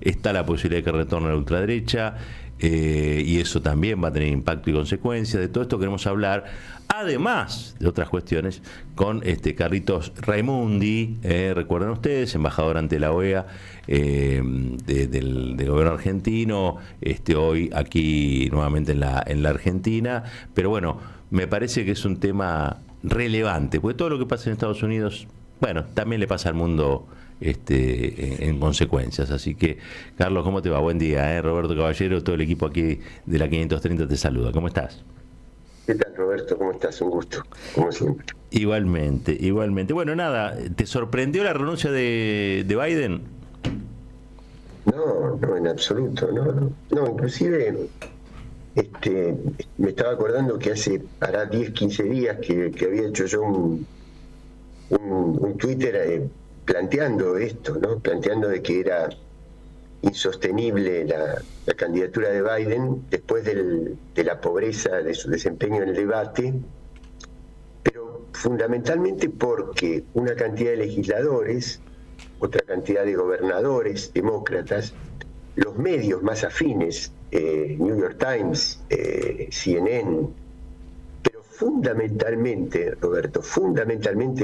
está la posibilidad de que retorne a la ultraderecha, y eso también va a tener impacto y consecuencias. De todo esto queremos hablar, además de otras cuestiones, con Carlitos Raimundi, recuerden ustedes, embajador ante la OEA del gobierno argentino, hoy aquí nuevamente en la Argentina. Pero bueno, me parece que es un tema relevante, porque todo lo que pasa en Estados Unidos, bueno, también le pasa al mundo en consecuencias. Así que, Carlos, ¿cómo te va? Buen día, Roberto Caballero, todo el equipo aquí de la 530 te saluda. ¿Cómo estás? ¿Qué tal, Roberto? ¿Cómo estás? Un gusto, como siempre. Igualmente, igualmente. Bueno, nada, ¿te sorprendió la renuncia de Biden? No, en absoluto, no, inclusive me estaba acordando que hará 10, 15 días que había hecho yo un Twitter planteando esto, ¿no? Planteando de que era insostenible la candidatura de Biden después de la pobreza de su desempeño en el debate, pero fundamentalmente porque una cantidad de legisladores, otra cantidad de gobernadores demócratas, los medios más afines, New York Times, CNN, pero fundamentalmente, Roberto,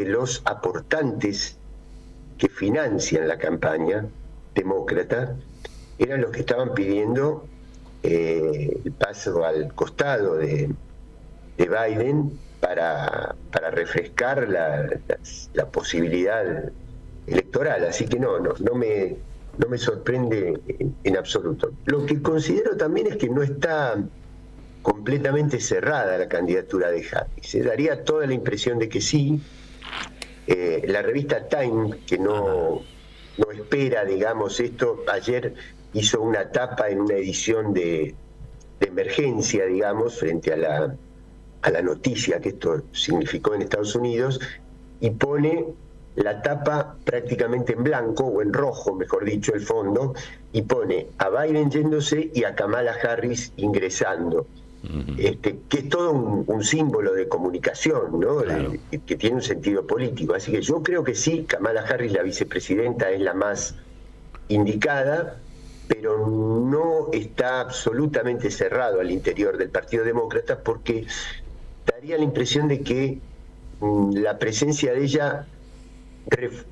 los aportantes que financian la campaña demócrata eran los que estaban pidiendo el paso al costado de Biden para refrescar la posibilidad electoral. Así que no me sorprende en absoluto. Lo que considero también es que no está completamente cerrada la candidatura de Harris. Se daría toda la impresión de que sí. La revista Time, que no espera, digamos, esto, ayer hizo una tapa en una edición de emergencia, digamos, frente a la noticia que esto significó en Estados Unidos, y pone la tapa prácticamente en blanco, o en rojo, mejor dicho, el fondo, y pone a Biden yéndose y a Kamala Harris ingresando. Que es todo un símbolo de comunicación, ¿no? Claro. Que tiene un sentido político. Así que yo creo que sí, Kamala Harris, la vicepresidenta, es la más indicada, pero no está absolutamente cerrado al interior del Partido Demócrata, porque daría la impresión de que la presencia de ella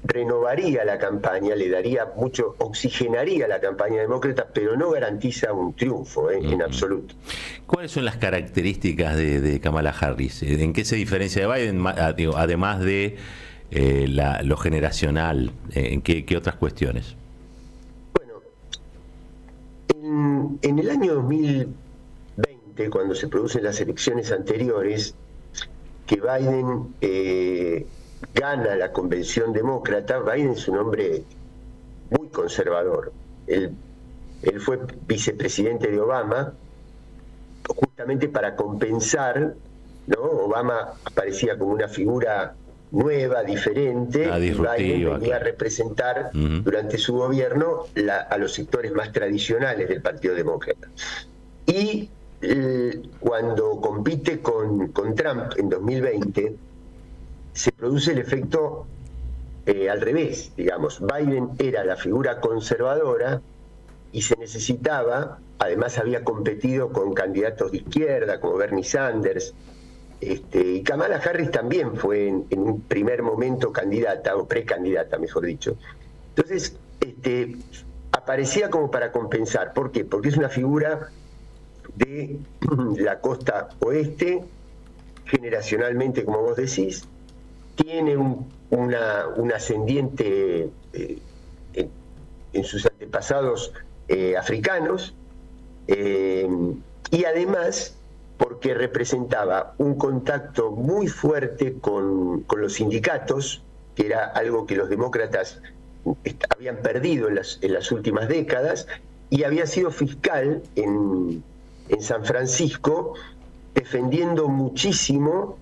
renovaría la campaña, le daría mucho, oxigenaría la campaña demócrata, pero no garantiza un triunfo en absoluto. ¿Cuáles son las características de Kamala Harris? ¿En qué se diferencia de Biden, además de lo generacional? ¿En qué otras cuestiones? Bueno, en el año 2020, cuando se producen las elecciones anteriores, que Biden gana la convención demócrata, Biden es un hombre muy conservador. Él fue vicepresidente de Obama, justamente para compensar, ¿no? Obama aparecía como una figura nueva, diferente, y Biden venía a representar durante su gobierno a los sectores más tradicionales del Partido Demócrata. Y cuando compite con Trump en 2020, se produce el efecto al revés, digamos. Biden era la figura conservadora y se necesitaba, además había competido con candidatos de izquierda como Bernie Sanders, y Kamala Harris también fue en un primer momento candidata, o precandidata, mejor dicho. Entonces, aparecía como para compensar. ¿Por qué? Porque es una figura de la costa oeste, generacionalmente, como vos decís, tiene un ascendiente en sus antepasados africanos, y además porque representaba un contacto muy fuerte con los sindicatos, que era algo que los demócratas habían perdido en las últimas décadas, y había sido fiscal en San Francisco, defendiendo muchísimo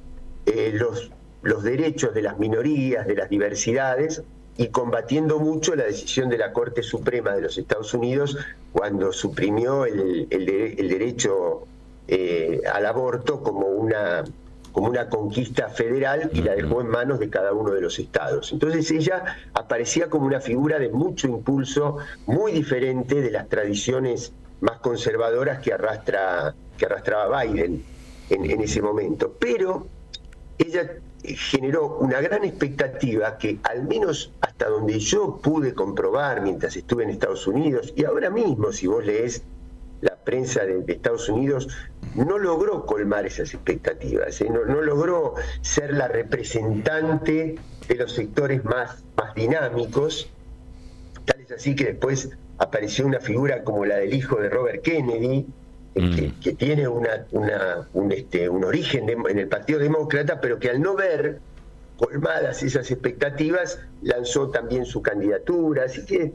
los derechos de las minorías, de las diversidades, y combatiendo mucho la decisión de la Corte Suprema de los Estados Unidos cuando suprimió el derecho al aborto como como una conquista federal y la dejó en manos de cada uno de los estados. Entonces ella aparecía como una figura de mucho impulso, muy diferente de las tradiciones más conservadoras que arrastraba Biden en ese momento. Pero ella generó una gran expectativa que, al menos hasta donde yo pude comprobar mientras estuve en Estados Unidos, y ahora mismo si vos lees la prensa de Estados Unidos, no logró colmar esas expectativas, no logró ser la representante de los sectores más dinámicos. Tal es así que después apareció una figura como la del hijo de Robert Kennedy, que tiene un origen en el Partido Demócrata, pero que al no ver colmadas esas expectativas lanzó también su candidatura. Así que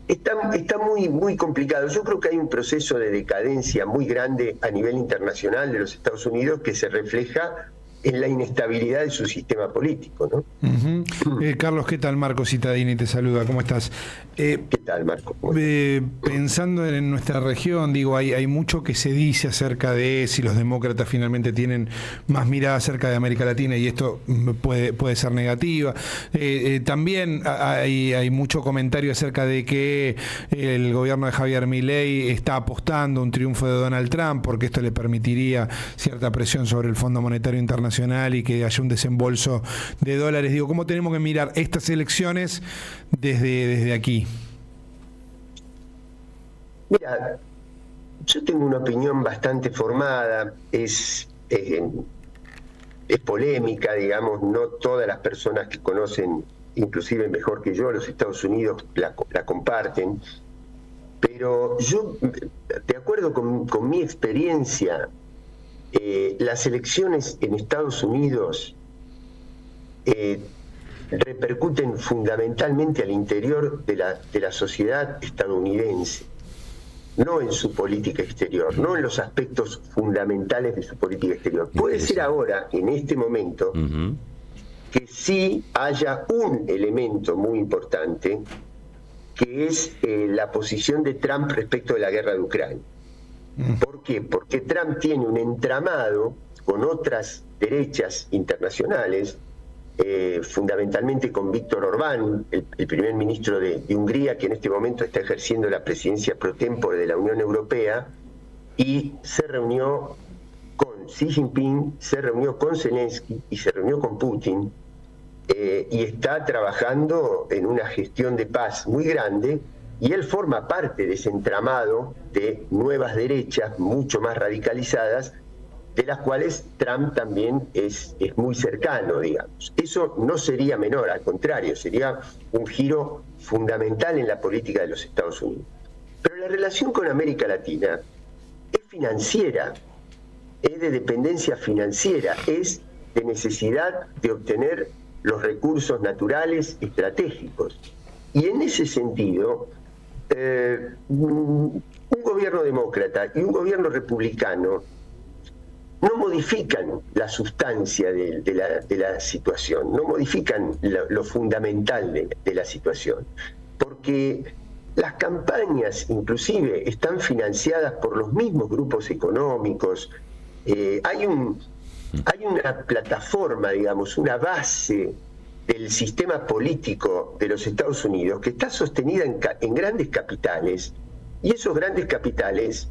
está muy complicado. Yo creo que hay un proceso de decadencia muy grande a nivel internacional de los Estados Unidos que se refleja en la inestabilidad de su sistema político, ¿no? Carlos, ¿qué tal? Marco Cittadini te saluda, ¿cómo estás? ¿Qué tal, Marco? Pensando en nuestra región, digo, hay mucho que se dice acerca de si los demócratas finalmente tienen más mirada acerca de América Latina, y esto puede ser negativa. También hay mucho comentario acerca de que el gobierno de Javier Milei está apostando a un triunfo de Donald Trump, porque esto le permitiría cierta presión sobre el Fondo Monetario Internacional y que haya un desembolso de dólares. Digo, ¿cómo tenemos que mirar estas elecciones desde aquí? Mira, yo tengo una opinión bastante formada, es polémica, digamos, no todas las personas que conocen, inclusive mejor que yo, los Estados Unidos la comparten, pero yo, de acuerdo con mi experiencia, las elecciones en Estados Unidos repercuten fundamentalmente al interior de la sociedad estadounidense, no en su política exterior, no en los aspectos fundamentales de su política exterior. Puede ser ahora, en este momento, que sí haya un elemento muy importante, que es la posición de Trump respecto de la guerra de Ucrania. ¿Por qué? Porque Trump tiene un entramado con otras derechas internacionales, fundamentalmente con Víctor Orbán, el primer ministro de Hungría, que en este momento está ejerciendo la presidencia pro tempore de la Unión Europea, y se reunió con Xi Jinping, se reunió con Zelensky y se reunió con Putin, y está trabajando en una gestión de paz muy grande. Y él forma parte de ese entramado de nuevas derechas mucho más radicalizadas, de las cuales Trump también es muy cercano, digamos. Eso no sería menor, al contrario, sería un giro fundamental en la política de los Estados Unidos. Pero la relación con América Latina es financiera, es de dependencia financiera, es de necesidad de obtener los recursos naturales estratégicos. Y en ese sentido, un gobierno demócrata y un gobierno republicano no modifican la sustancia de la situación, no modifican lo fundamental de la situación, porque las campañas inclusive están financiadas por los mismos grupos económicos. Hay una plataforma, digamos, una base del sistema político de los Estados Unidos que está sostenida en grandes capitales, y esos grandes capitales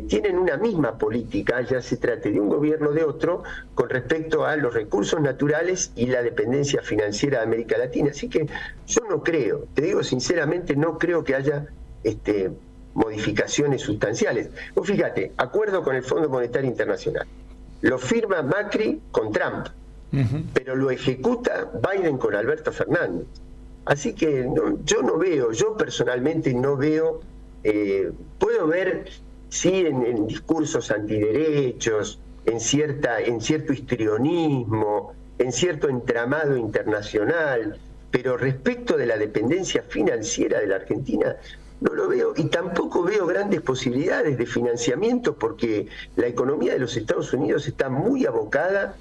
tienen una misma política, ya se trate de un gobierno o de otro, con respecto a los recursos naturales y la dependencia financiera de América Latina. Así que yo no creo, te digo sinceramente, no creo que haya modificaciones sustanciales. Vos fíjate, acuerdo con el Fondo Monetario Internacional, lo firma Macri con Trump, pero lo ejecuta Biden con Alberto Fernández. Así que yo personalmente no veo, puedo ver, sí, en discursos antiderechos, en cierto histrionismo, en cierto entramado internacional, pero respecto de la dependencia financiera de la Argentina, no lo veo, y tampoco veo grandes posibilidades de financiamiento, porque la economía de los Estados Unidos está muy abocada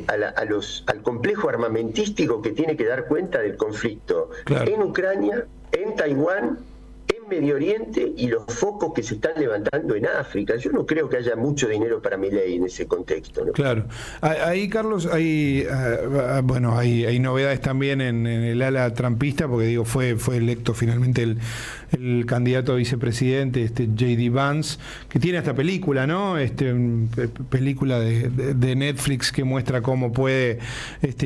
al complejo armamentístico que tiene que dar cuenta del conflicto, claro, en Ucrania, en Taiwán, en en Medio Oriente y los focos que se están levantando en África. Yo no creo que haya mucho dinero para Milei en ese contexto, ¿no? Claro. Ahí, Carlos, hay novedades también en el ala trumpista, porque digo, fue electo finalmente el candidato a vicepresidente, J.D. Vance, que tiene hasta película, ¿no? Película de Netflix que muestra cómo puede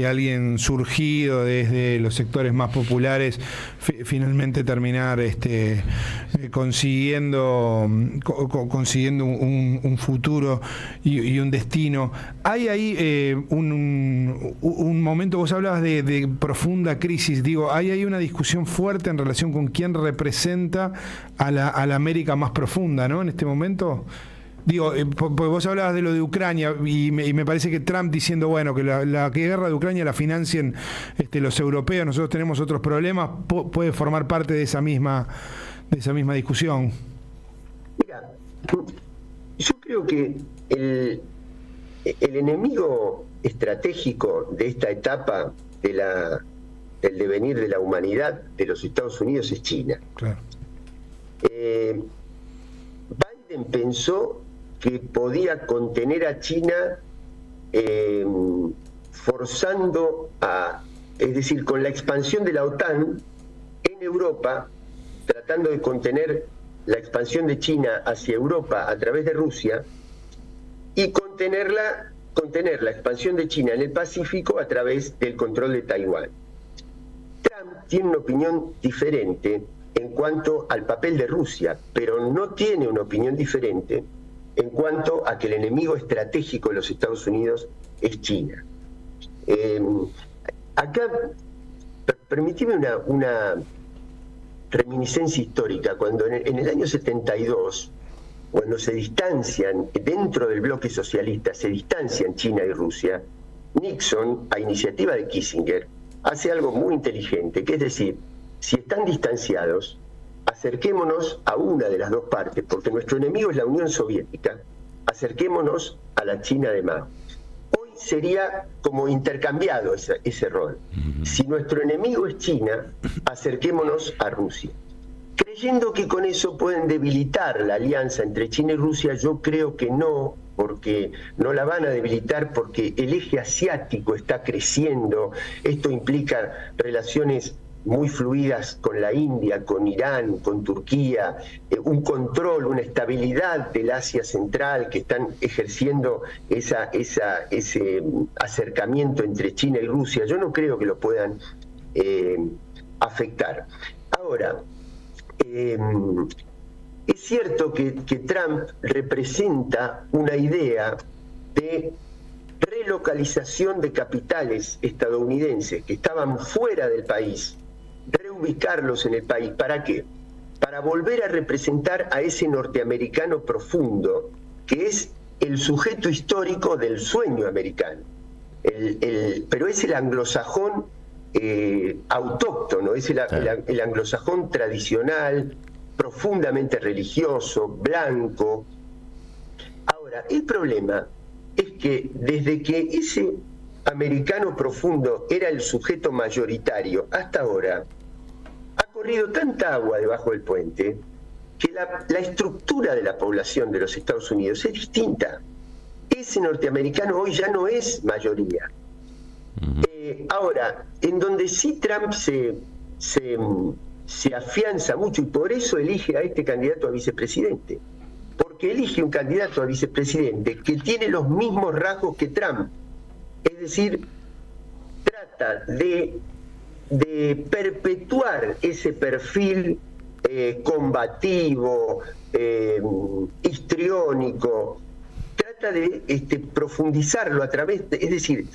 alguien surgido desde los sectores más populares finalmente terminar consiguiendo un futuro y un destino. Hay ahí un momento, vos hablabas de profunda crisis, digo, hay ahí una discusión fuerte en relación con quién representa a la América más profunda, ¿no? En este momento. Digo, porque vos hablabas de lo de Ucrania y me parece que Trump diciendo, bueno, que la guerra de Ucrania la financien los europeos, nosotros tenemos otros problemas, puede formar parte de esa misma discusión. Mira, yo creo que el enemigo estratégico de esta etapa del devenir de la humanidad de los Estados Unidos es China. Claro. Biden pensó que podía contener a China forzando es decir, con la expansión de la OTAN en Europa, tratando de contener la expansión de China hacia Europa a través de Rusia y contener la expansión de China en el Pacífico a través del control de Taiwán. Trump tiene una opinión diferente en cuanto al papel de Rusia, pero no tiene una opinión diferente en cuanto a que el enemigo estratégico de los Estados Unidos es China. Acá, permitime una reminiscencia histórica. Cuando en el año 72, cuando se distancian, dentro del bloque socialista, se distancian China y Rusia, Nixon, a iniciativa de Kissinger, hace algo muy inteligente, que es decir, si están distanciados, acerquémonos a una de las dos partes, porque nuestro enemigo es la Unión Soviética, acerquémonos a la China de Mao. Hoy sería como intercambiado ese rol. Si nuestro enemigo es China, acerquémonos a Rusia. Creyendo que con eso pueden debilitar la alianza entre China y Rusia, yo creo que no, porque no la van a debilitar, porque el eje asiático está creciendo. Esto implica relaciones muy fluidas con la India, con Irán, con Turquía, un control, una estabilidad del Asia Central que están ejerciendo ese acercamiento entre China y Rusia. Yo no creo que lo puedan afectar. Ahora, es cierto que Trump representa una idea de relocalización de capitales estadounidenses que estaban fuera del país, reubicarlos en el país. ¿Para qué? Para volver a representar a ese norteamericano profundo, que es el sujeto histórico del sueño americano. Pero es el anglosajón autóctono, es el anglosajón tradicional, profundamente religioso, blanco. Ahora, el problema es que desde que ese americano profundo era el sujeto mayoritario hasta ahora, ha corrido tanta agua debajo del puente que la estructura de la población de los Estados Unidos es distinta. Ese norteamericano hoy ya no es mayoría. Ahora, en donde sí Trump se afianza mucho, y por eso elige a este candidato a vicepresidente, porque elige un candidato a vicepresidente que tiene los mismos rasgos que Trump, es decir, trata de perpetuar ese perfil combativo, histriónico, trata de profundizarlo a través de, es decir,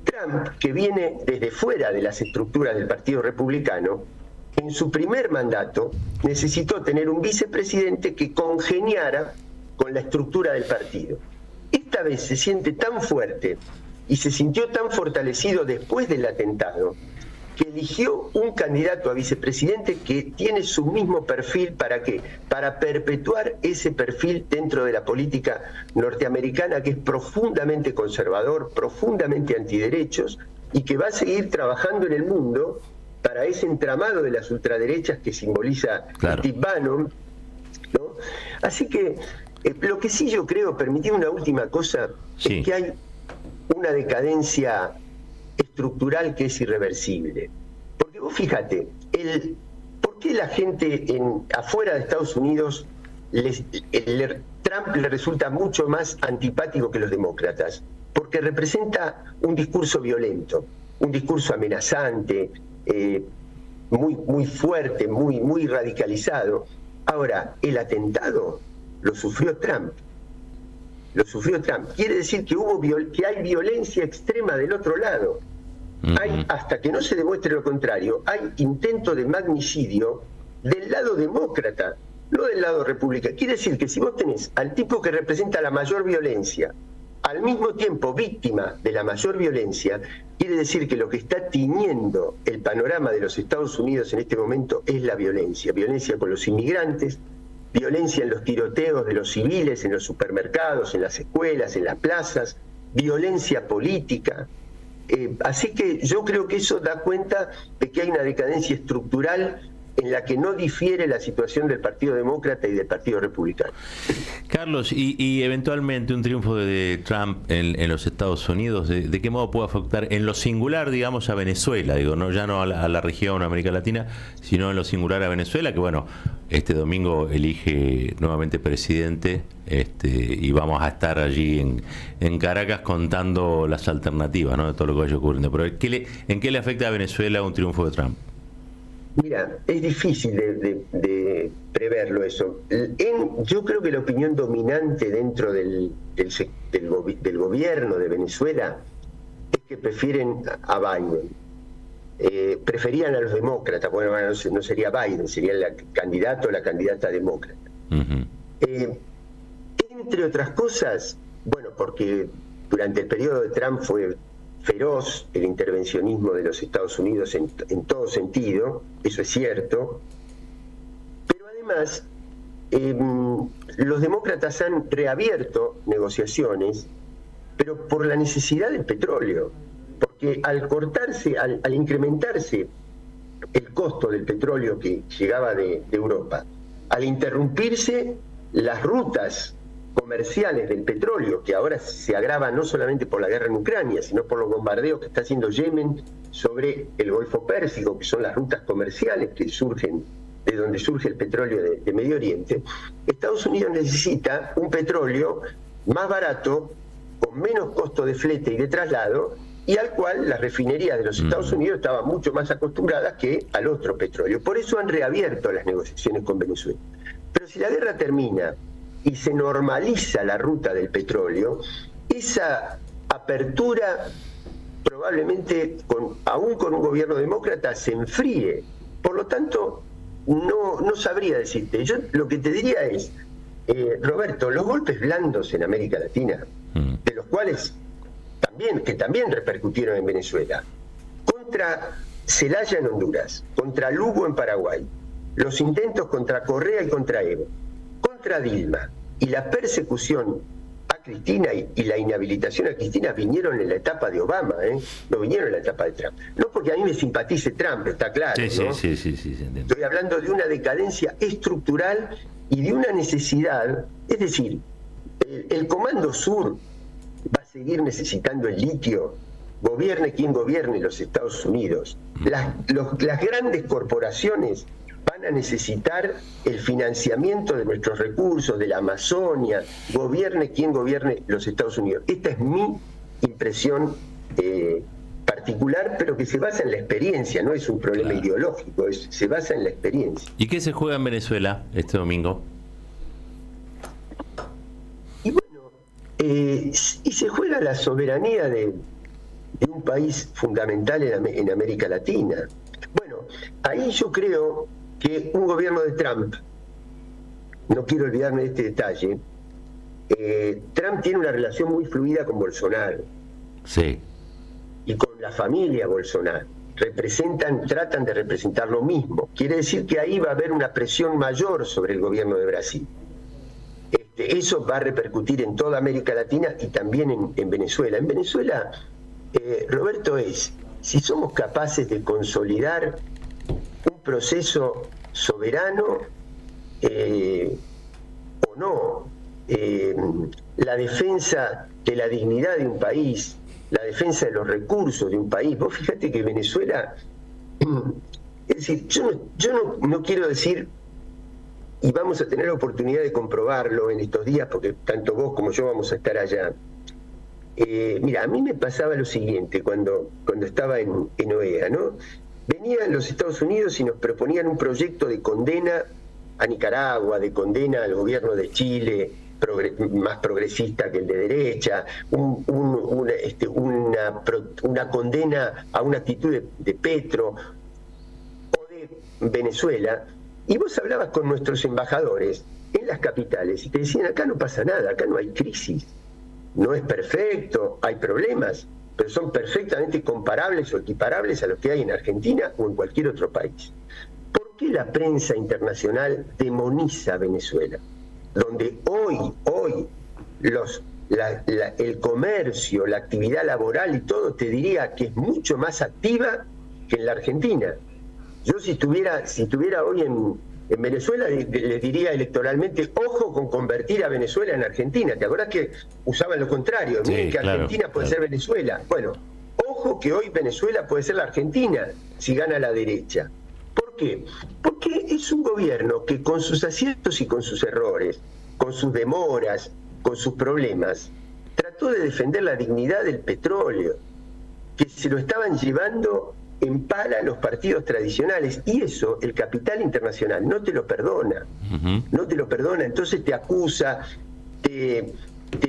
Trump, que viene desde fuera de las estructuras del Partido Republicano, en su primer mandato necesitó tener un vicepresidente que congeniara con la estructura del partido. Esta vez se siente tan fuerte y se sintió tan fortalecido después del atentado que eligió un candidato a vicepresidente que tiene su mismo perfil. ¿Para qué? Para perpetuar ese perfil dentro de la política norteamericana, que es profundamente conservador, profundamente antiderechos, y que va a seguir trabajando en el mundo para ese entramado de las ultraderechas que simboliza Steve Bannon, ¿no? Así que lo que sí yo creo, permitir una última cosa, es que hay una decadencia estructural que es irreversible. Porque vos fíjate, ¿por qué la gente afuera de Estados Unidos Trump le resulta mucho más antipático que los demócratas? Porque representa un discurso violento, un discurso amenazante, muy fuerte, muy radicalizado. Ahora, el atentado lo sufrió Trump. Quiere decir que hay violencia extrema del otro lado. Hay, hasta que no se demuestre lo contrario, hay intento de magnicidio del lado demócrata, no del lado republicano. Quiere decir que si vos tenés al tipo que representa la mayor violencia, al mismo tiempo víctima de la mayor violencia, quiere decir que lo que está tiñendo el panorama de los Estados Unidos en este momento es la violencia. Violencia con los inmigrantes, violencia en los tiroteos de los civiles, en los supermercados, en las escuelas, en las plazas, violencia política. Así que yo creo que eso da cuenta de que hay una decadencia estructural en la que no difiere la situación del Partido Demócrata y del Partido Republicano. Carlos, y eventualmente un triunfo de Trump en los Estados Unidos, ¿de qué modo puede afectar en lo singular, digamos, a Venezuela? Digo, no ya no a la región América Latina, sino en lo singular a Venezuela, que bueno, este domingo elige nuevamente presidente, y vamos a estar allí en Caracas contando las alternativas, ¿no?, de todo lo que vaya ocurriendo. Pero ¿en qué le afecta a Venezuela un triunfo de Trump? Mira, es difícil de preverlo eso. Yo creo que la opinión dominante dentro del gobierno de Venezuela es que prefieren a Biden. Preferían a los demócratas. Bueno, no sería Biden, sería el candidato o la candidata demócrata. Entre otras cosas, bueno, porque durante el periodo de Trump fue feroz el intervencionismo de los Estados Unidos en todo sentido, eso es cierto, pero además los demócratas han reabierto negociaciones, pero por la necesidad del petróleo, porque al incrementarse el costo del petróleo que llegaba de Europa, al interrumpirse las rutas comerciales del petróleo, que ahora se agrava no solamente por la guerra en Ucrania, sino por los bombardeos que está haciendo Yemen sobre el Golfo Pérsico, que son las rutas comerciales que surgen de donde surge el petróleo de Medio Oriente. Estados Unidos necesita un petróleo más barato, con menos costo de flete y de traslado, y al cual las refinerías de los Estados Unidos estaban mucho más acostumbradas que al otro petróleo. Por eso han reabierto las negociaciones con Venezuela. Pero si la guerra termina y se normaliza la ruta del petróleo, esa apertura probablemente, aún con un gobierno demócrata, se enfríe. Por lo tanto, no sabría decirte. Yo lo que te diría es, Roberto, los golpes blandos en América Latina, de los cuales también repercutieron en Venezuela, contra Zelaya en Honduras, contra Lugo en Paraguay, los intentos contra Correa y contra Evo, contra Dilma y la persecución a Cristina y la inhabilitación a Cristina vinieron en la etapa de Obama, no vinieron en la etapa de Trump. No porque a mí me simpatice Trump, está claro, ¿no? Sí, entiendo. Estoy hablando de una decadencia estructural y de una necesidad, es decir, el Comando Sur va a seguir necesitando el litio, gobierne quien gobierne los Estados Unidos. Las grandes corporaciones van a necesitar el financiamiento de nuestros recursos, de la Amazonia, gobierne quien gobierne los Estados Unidos. Esta es mi impresión particular, pero que se basa en la experiencia, no es un problema ideológico, se basa en la experiencia. ¿Y qué se juega en Venezuela este domingo? Y bueno, y se juega la soberanía de un país fundamental en América Latina. Bueno, ahí yo creo que un gobierno de Trump, no quiero olvidarme de este detalle, Trump tiene una relación muy fluida con Bolsonaro. Sí. Y con la familia Bolsonaro. Tratan de representar lo mismo. Quiere decir que ahí va a haber una presión mayor sobre el gobierno de Brasil. Eso va a repercutir en toda América Latina y también en Venezuela. En Venezuela, Roberto, si somos capaces de consolidar proceso soberano o no. La defensa de la dignidad de un país, la defensa de los recursos de un país. Vos fíjate que Venezuela, es decir, yo no quiero decir, y vamos a tener la oportunidad de comprobarlo en estos días, porque tanto vos como yo vamos a estar allá. Mira, a mí me pasaba lo siguiente cuando estaba en OEA, ¿no? Venían los Estados Unidos y nos proponían un proyecto de condena a Nicaragua, de condena al gobierno de Chile, más progresista que el de derecha, una condena a una actitud de Petro o de Venezuela, y vos hablabas con nuestros embajadores en las capitales y te decían, acá no pasa nada, acá no hay crisis, no es perfecto, hay problemas, pero son perfectamente comparables o equiparables a los que hay en Argentina o en cualquier otro país. ¿Por qué la prensa internacional demoniza a Venezuela? Donde hoy el comercio, la actividad laboral y todo, te diría que es mucho más activa que en la Argentina. Yo si estuviera hoy en Venezuela, les diría electoralmente, ojo con convertir a Venezuela en Argentina. ¿Te acordás que usaban lo contrario? Sí, que Argentina puede ser Venezuela. Bueno, ojo que hoy Venezuela puede ser la Argentina si gana la derecha. ¿Por qué? Porque es un gobierno que con sus aciertos y con sus errores, con sus demoras, con sus problemas, trató de defender la dignidad del petróleo, que se lo estaban llevando en pala los partidos tradicionales, y eso el capital internacional no te lo perdona, no te lo perdona, entonces te acusa, te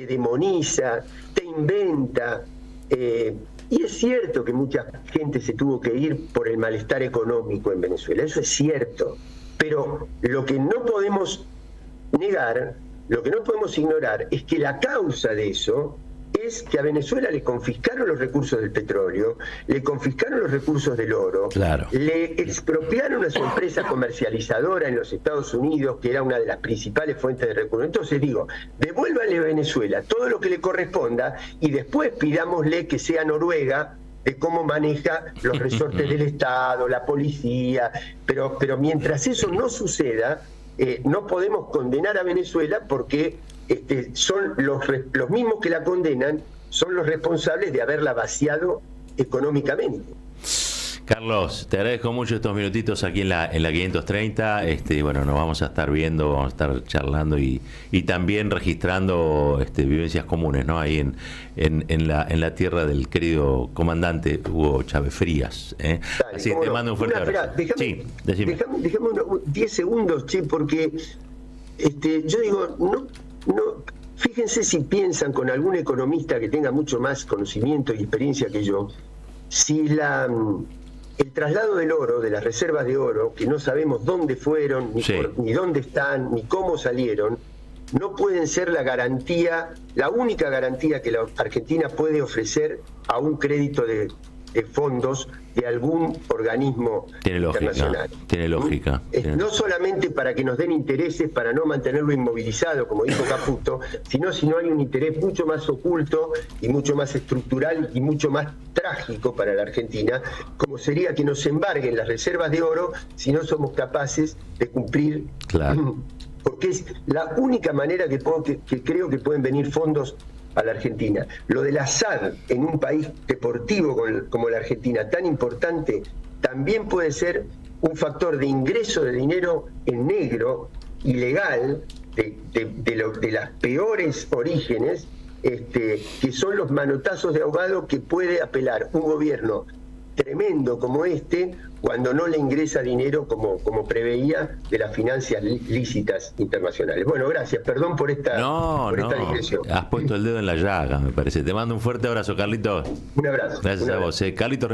demoniza, te inventa, y es cierto que mucha gente se tuvo que ir por el malestar económico en Venezuela, eso es cierto, pero lo que no podemos negar, lo que no podemos ignorar es que la causa de eso es que a Venezuela le confiscaron los recursos del petróleo, le confiscaron los recursos del oro, claro, le expropiaron a su empresa comercializadora en los Estados Unidos, que era una de las principales fuentes de recursos. Entonces digo, devuélvanle a Venezuela todo lo que le corresponda y después pidámosle que sea Noruega de cómo maneja los resortes del Estado, la policía, pero mientras eso no suceda, no podemos condenar a Venezuela porque son los mismos que la condenan, son los responsables de haberla vaciado económicamente. Carlos, te agradezco mucho estos minutitos aquí en la 530. Bueno, nos vamos a estar viendo, vamos a estar charlando y también registrando vivencias comunes, ¿no? Ahí en la tierra del querido comandante Hugo Chávez Frías. Dale, así que te mando un fuerte abrazo. Déjame 10 segundos, che, porque yo digo, no, fíjense si piensan con algún economista que tenga mucho más conocimiento y experiencia que yo, si el traslado del oro, de las reservas de oro, que no sabemos dónde fueron, ni dónde están, ni cómo salieron, no pueden ser la única garantía que la Argentina puede ofrecer a un crédito de fondos de algún organismo internacional. Tiene lógica. No solamente para que nos den intereses, para no mantenerlo inmovilizado, como dijo Caputo, sino si no hay un interés mucho más oculto y mucho más estructural y mucho más trágico para la Argentina, como sería que nos embarguen las reservas de oro si no somos capaces de cumplir. Claro. Porque es la única manera que creo que pueden venir fondos a la Argentina. Lo de la SAD en un país deportivo como la Argentina, tan importante, también puede ser un factor de ingreso de dinero en negro, ilegal, de las peores orígenes, que son los manotazos de ahogado que puede apelar un gobierno tremendo como cuando no le ingresa dinero como preveía de las finanzas lícitas internacionales. Bueno, gracias, perdón por esta digresión. Has puesto el dedo en la llaga, me parece. Te mando un fuerte abrazo, Carlitos. Un abrazo. Gracias a vos. Carlitos